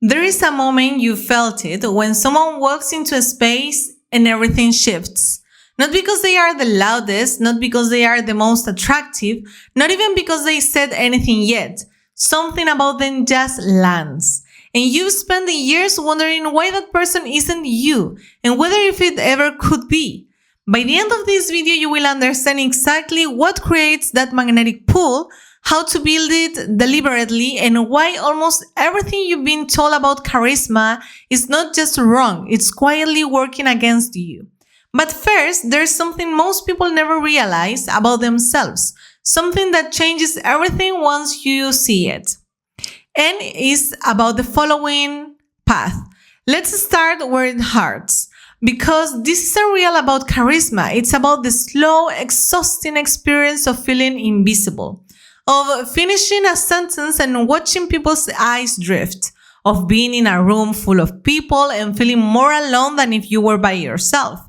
There is a moment you felt it when someone walks into a space and everything shifts. Not because they are the loudest, not because they are the most attractive, not even because they said anything yet. Something about them just lands. And you've spent years wondering why that person isn't you and whether if it ever could be. By the end of this video, you will understand exactly what creates that magnetic pull, how to build it deliberately, and why almost everything you've been told about charisma is not just wrong, it's quietly working against you. But first, there's something most people never realize about themselves, something that changes everything once you see it. And is about the following path. Let's start where it hurts. Because this isn't real about charisma, it's about the slow, exhausting experience of feeling invisible, of finishing a sentence and watching people's eyes drift, of being in a room full of people and feeling more alone than if you were by yourself.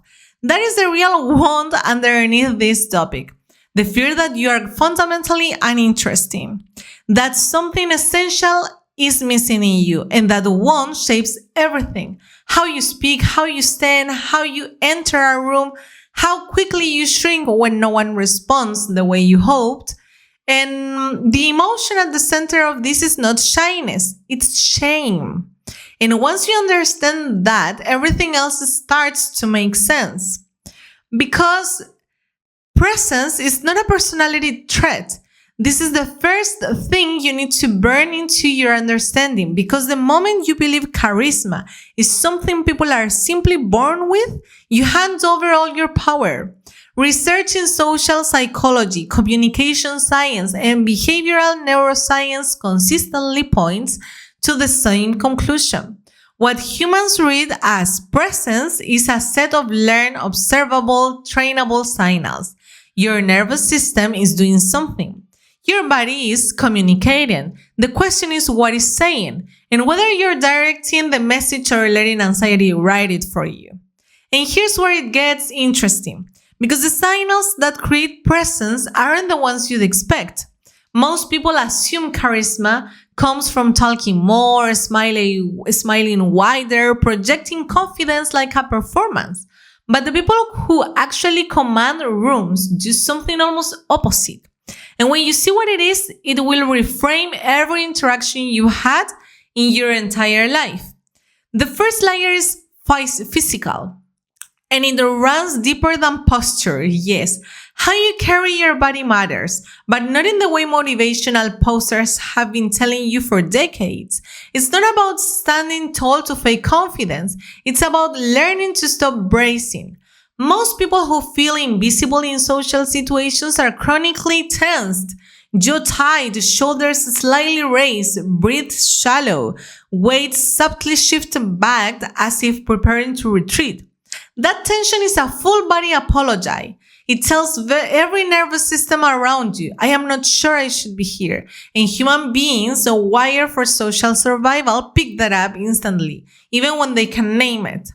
That is the real wound underneath this topic. The fear that you are fundamentally uninteresting, that something essential is missing in you, and that wound shapes everything. How you speak, how you stand, how you enter a room, how quickly you shrink when no one responds the way you hoped. And the emotion at the center of this is not shyness, it's shame. And once you understand that, everything else starts to make sense. Because presence is not a personality trait. This is the first thing you need to burn into your understanding, because the moment you believe charisma is something people are simply born with, you hand over all your power. Research in social psychology, communication science, and behavioral neuroscience consistently points to the same conclusion. What humans read as presence is a set of learned, observable, trainable signals. Your nervous system is doing something. Your body is communicating. The question is what it's saying, and whether you're directing the message or letting anxiety write it for you. And here's where it gets interesting, because the signals that create presence aren't the ones you'd expect. Most people assume charisma comes from talking more, smiling wider, projecting confidence like a performance. But the people who actually command rooms do something almost opposite. And when you see what it is, it will reframe every interaction you had in your entire life. The first layer is physical, and it runs deeper than posture, yes. How you carry your body matters, but not in the way motivational posters have been telling you for decades. It's not about standing tall to fake confidence. It's about learning to stop bracing. Most people who feel invisible in social situations are chronically tensed, jaw tight, shoulders slightly raised, breathe shallow, weight subtly shifted back as if preparing to retreat. That tension is a full body apology. It tells every nervous system around you, I am not sure I should be here. And human beings, wired for social survival, pick that up instantly, even when they can name it.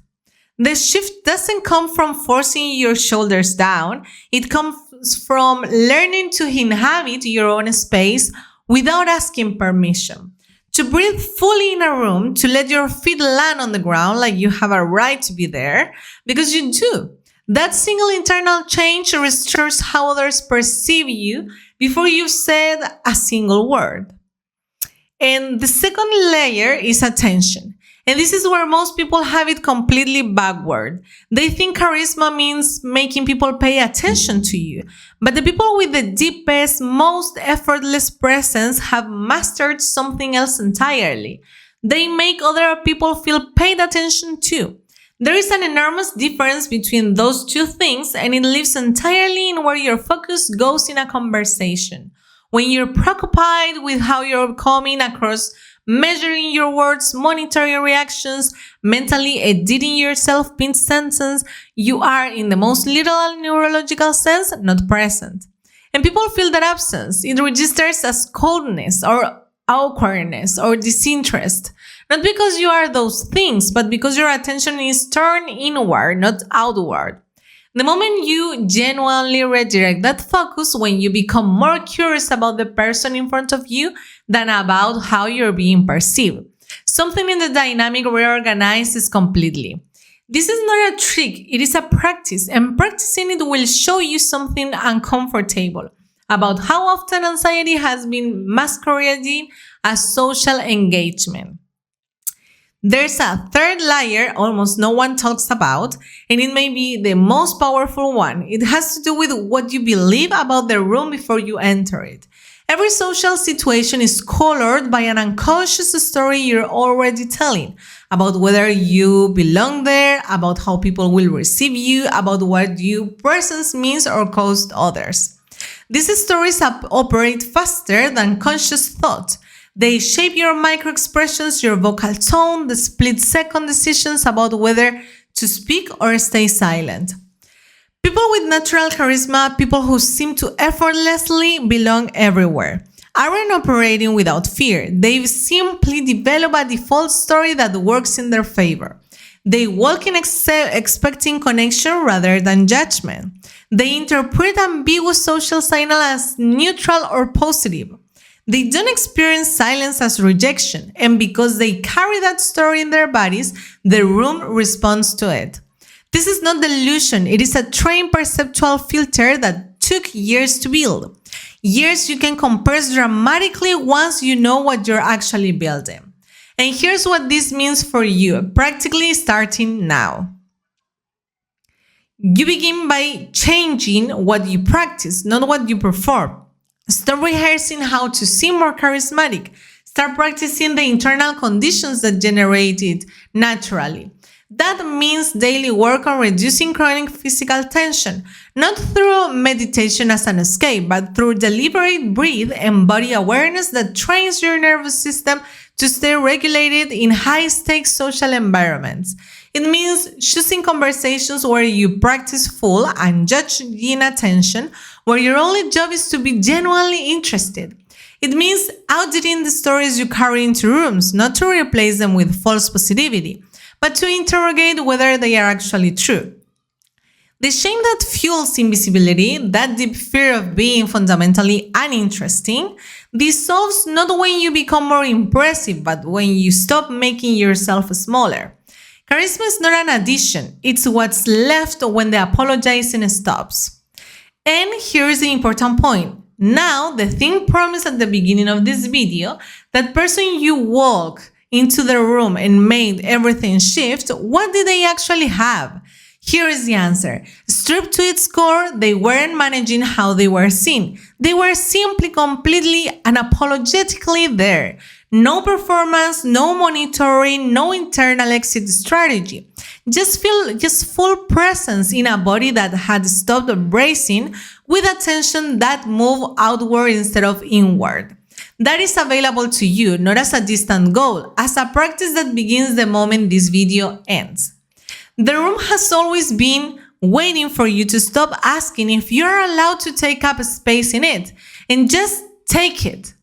The shift doesn't come from forcing your shoulders down. It comes from learning to inhabit your own space without asking permission. To breathe fully in a room, to let your feet land on the ground like you have a right to be there, because you do. That single internal change restores how others perceive you before you've said a single word. And the second layer is attention. And this is where most people have it completely backward. They think charisma means making people pay attention to you. But the people with the deepest, most effortless presence have mastered something else entirely. They make other people feel paid attention to. There is an enormous difference between those two things, and it lives entirely in where your focus goes in a conversation. When you're preoccupied with how you're coming across, measuring your words, monitoring reactions, mentally editing your self-pinned sentence, you are, in the most literal neurological sense, not present. And people feel that absence. It registers as coldness or awkwardness or disinterest. Not because you are those things, but because your attention is turned inward, not outward. The moment you genuinely redirect that focus, when you become more curious about the person in front of you than about how you're being perceived. Something in the dynamic reorganizes completely. This is not a trick, it is a practice, and practicing it will show you something uncomfortable about how often anxiety has been masquerading as social engagement. There's a third layer almost no one talks about, and it may be the most powerful one. It has to do with what you believe about the room before you enter it. Every social situation is colored by an unconscious story you're already telling about whether you belong there, about how people will receive you, about what your presence means or costs others. These stories operate faster than conscious thought. They shape your micro-expressions, your vocal tone, the split-second decisions about whether to speak or stay silent. People with natural charisma, people who seem to effortlessly belong everywhere, aren't operating without fear. They've simply developed a default story that works in their favor. They walk in expecting connection rather than judgment. They interpret ambiguous social signal as neutral or positive. They don't experience silence as rejection, and because they carry that story in their bodies, the room responds to it. This is not delusion, it is a trained perceptual filter that took years to build. Years you can compress dramatically once you know what you're actually building. And here's what this means for you, practically starting now. You begin by changing what you practice, not what you perform. Stop rehearsing how to seem more charismatic. Start practicing the internal conditions that generate it naturally. That means daily work on reducing chronic physical tension, not through meditation as an escape, but through deliberate breath and body awareness that trains your nervous system to stay regulated in high-stakes social environments. It means choosing conversations where you practice full, unjudging attention, where your only job is to be genuinely interested. It means auditing the stories you carry into rooms, not to replace them with false positivity, but to interrogate whether they are actually true. The shame that fuels invisibility, that deep fear of being fundamentally uninteresting, dissolves not when you become more impressive, but when you stop making yourself smaller. Charisma is not an addition, it's what's left when the apologizing stops. And here's the important point. Now, the thing promised at the beginning of this video, that person you walk into the room and made everything shift, what did they actually have? Here is the answer. Stripped to its core, they weren't managing how they were seen. They were simply completely unapologetically there. No performance, no monitoring, no internal exit strategy. Just full presence in a body that had stopped bracing with attention that moved outward instead of inward. That is available to you, not as a distant goal, as a practice that begins the moment this video ends. The room has always been waiting for you to stop asking if you're allowed to take up space in it, and just take it.